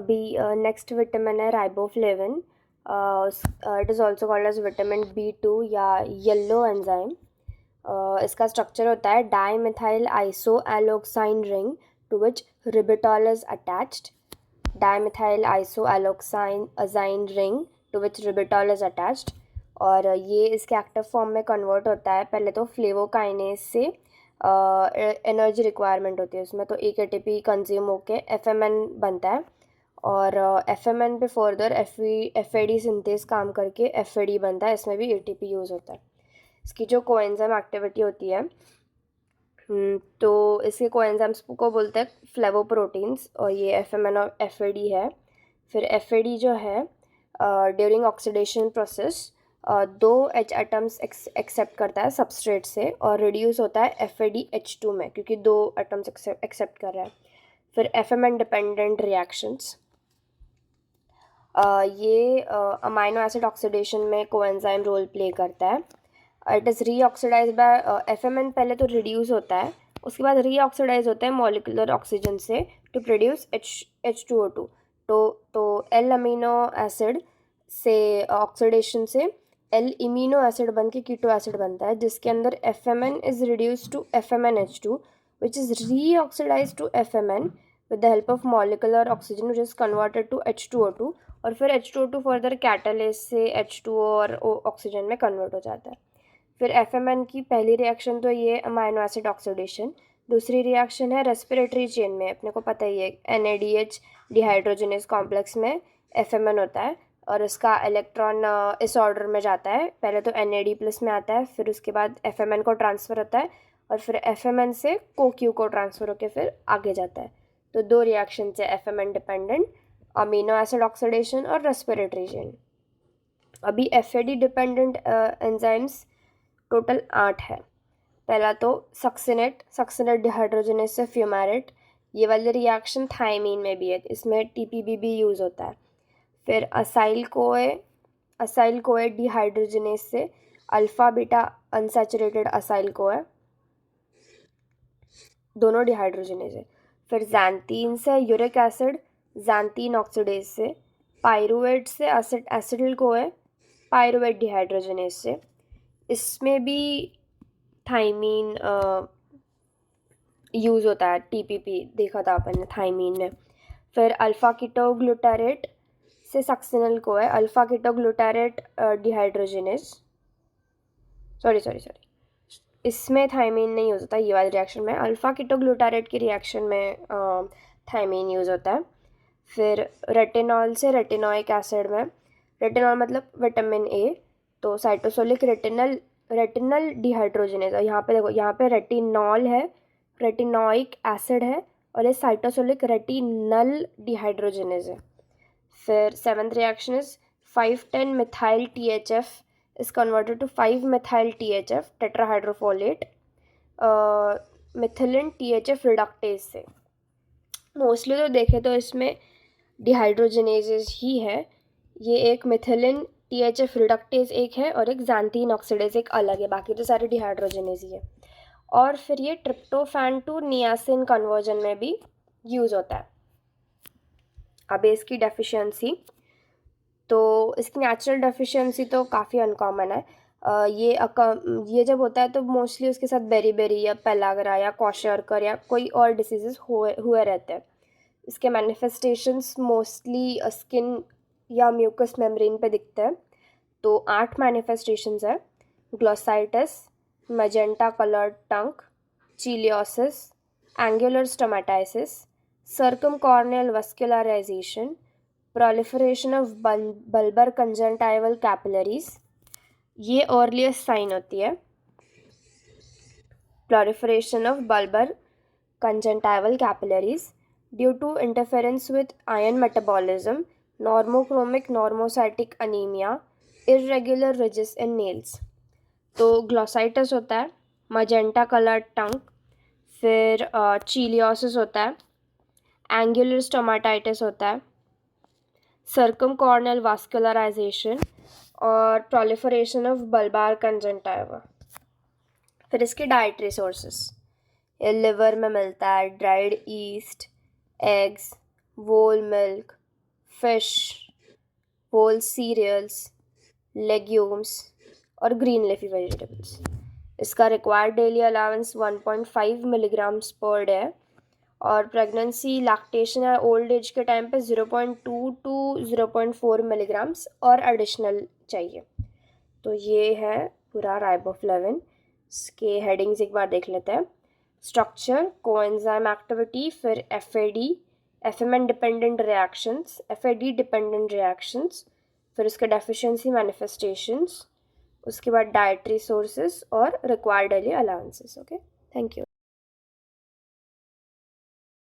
अभी next vitamin है riboflavin. It is also called as vitamin B2 या yellow enzyme. इसका स्ट्रक्चर होता है dimethyl iso एलोक्साइन ring to which ribitol is attached. Dimethyl iso एलोक्साइन assign ring to which ribitol is attached. और ये इसके active form में convert होता है पहले तो फ्लेवोकाइनेज से. एनर्जी रिक्वायरमेंट होती है उसमें, तो एक ATP कंज्यूम होके FMN बनता है. और FMN पे फर्दर FAD सिंथेस काम करके FAD बनता है. इसमें भी ATP यूज़ होता है. इसकी जो कोएंजाइम एक्टिविटी होती है, तो इसके कोएंजाइम्स को बोलते हैं फ्लेवोप्रोटीन्स, और ये FMN और FAD है. फिर FAD जो है during oxidation process 2 H atoms accept करता है सबस्ट्रेट से और रिड्यूस होता है FADH2 में, क्योंकि 2 एटम्स एक्सेप्ट कर रहा है. फिर FMN डिपेंडेंट रिएक्शंस, ये अमाइनो एसिड ऑक्सीडेशन में कोएंजाइम रोल प्ले करता है. It is reoxidize by FMN. पहले तो रिड्यूस होता है, उसके बाद रीऑक्सीडाइज होता है मॉलिकुलर ऑक्सीजन से टू प्रोड्यूस H2O2. तो L अमीनो एसिड से ऑक्सीडेशन से L इमीनो एसिड बन के कीटो एसिड बनता है, जिसके अंदर FMN is reduce to FMNH2 which is reoxidize to FMN with the help of molecular oxygen which is converted to H2O2. और फिर H2O2 फर्दर कैटालिस से H2O और ऑक्सीजन में कन्वर्ट हो जाता है. फिर FMN की पहली रिएक्शन तो ये अमाइनो एसिड ऑक्सीडेशन. दूसरी रिएक्शन है रेस्पिरेटरी चेन में, अपने को पता ही है NADH डिहाइड्रोजनेस कॉम्प्लेक्स में FMN होता है और उसका इलेक्ट्रॉन इस ऑर्डर में जाता है. पहले तो NAD+ में आता है, फिर उसके बाद FMN को ट्रांसफ़र होता है और फिर FMN से CoQ को ट्रांसफ़र होकर फिर आगे जाता है. तो 2 रिएक्शन है FMN dependent, amino acid oxidation और रेस्पिरेटरी चेन. अभी FAD डिपेंडेंट एंजाइम्स टोटल 8 है. पहला तो सक्सिनेट डिहाइड्रोजनेस से फ्यूमारेट. ये वाली रिएक्शन थायमीन में भी है, इसमें TPB भी यूज़ होता है. फिर असाइल कोए डिहाइड्रोजनेस से अल्फ़ा बीटा अनसैचुरेटेड असाइल कोए, दोनों डिहाइड्रोजनेस है. फिर जैंतीन से यूरिक एसिड जैंतीन ऑक्सीडेज से. पायरुवेट से एसिडिल कोए पायरुवेट डिहाइड्रोजनेस से. इसमें भी थाइमीन यूज़ होता है, TPP देखा था अपन ने थाइमीन में. फिर अल्फ़ा कीटोग्लूटारेट से सक्सिनल को है अल्फ़ा कीटोग्लूटारेट डिहाइड्रोजनेस. सॉरी इसमें थाइमीन नहीं यूज़ होता ये वाली रिएक्शन में. अल्फ़ा कीटोग्लूटारेट की रिएक्शन में थाइमीन यूज़ होता है. फिर रेटिनॉल से रेटिनोइक एसिड में. रेटिनॉल मतलब विटामिन A, तो साइटोसोलिक रेटिनल डिहाइड्रोजनेस. और यहाँ पे देखो, यहाँ पे रेटिनॉल है, रेटिनोइक एसिड है और ये साइटोसोलिक रेटिनल डिहाइड्रोजनेस है. फिर 7th reaction is 5,10 methyl THF is converted to 5-methyl THF tetrahydrofolate methylene THF reductase से. मोस्टली तो देखें तो इसमें डिहाइड्रोजनेजेस ही है. ये एक मिथिलिन THF रिडक्टेज एक है और एक जैंतीन ऑक्सीडेज एक अलग है, बाकी तो सारे डिहाइड्रोजनेज ही है. और फिर ये ट्रिप्टोफैन टू नियासिन कन्वर्जन में भी यूज़ होता है. अब इसकी डेफिशिएंसी, तो इसकी नेचुरल डेफिशिएंसी तो काफ़ी अनकॉमन है. ये जब होता है तो मोस्टली उसके साथ बेरी या पेलाग्रा या क्वाशरकर या कोई और डिसीजेस हुए रहते हैं. इसके मैनिफेस्टेशंस मोस्टली स्किन या म्यूकस मेम्ब्रेन पे दिखते हैं. तो 8 मैनिफेस्टेशंस है. Glossitis, magenta coloured tongue, cheilosis, angular stomatitis, circumcorneal vascularisation, proliferation of bulbar conjunctival capillaries. ये अर्लीस्ट साइन होती है. proliferation of bulbar conjunctival capillaries due to interference with iron metabolism, normochromic normocytic anemia, irregular ridges in nails. तो glossitis होता है, magenta colour टंग, फिर चीलियोसिस होता है, angular stomatitis होता है, सर्कमकॉर्नियल वास्कुलराइजेशन और प्रोलिफरेशन ऑफ बल्बार कंजंक्टिवा. फिर इसके डाइटरी सोर्सेस, लिवर में मिलता है dried yeast, eggs, whole milk, fish, whole cereals, legumes और ग्रीन लेफी वेजिटेबल्स। इसका required daily allowance 1.5 milligrams per day है और प्रेगनेंसी, लैक्टेशन या ओल्ड एज के टाइम पे 0.2 टू 0.4 मिलीग्राम्स और एडिशनल चाहिए। तो ये है पूरा राइबोफ्लेविन। इसके हेडिंग्स एक बार देख लेते हैं। स्ट्रक्चर, कोएंजाइम एक्टिविटी, फिर FAD, एफएमएन dependent reactions, FAD dependent reactions, फिर उसके डेफिशिएंसी मैनिफेस्टेशंस, उसके बाद डाइटरी सोर्सेज और required daily allowances. Okay, thank you.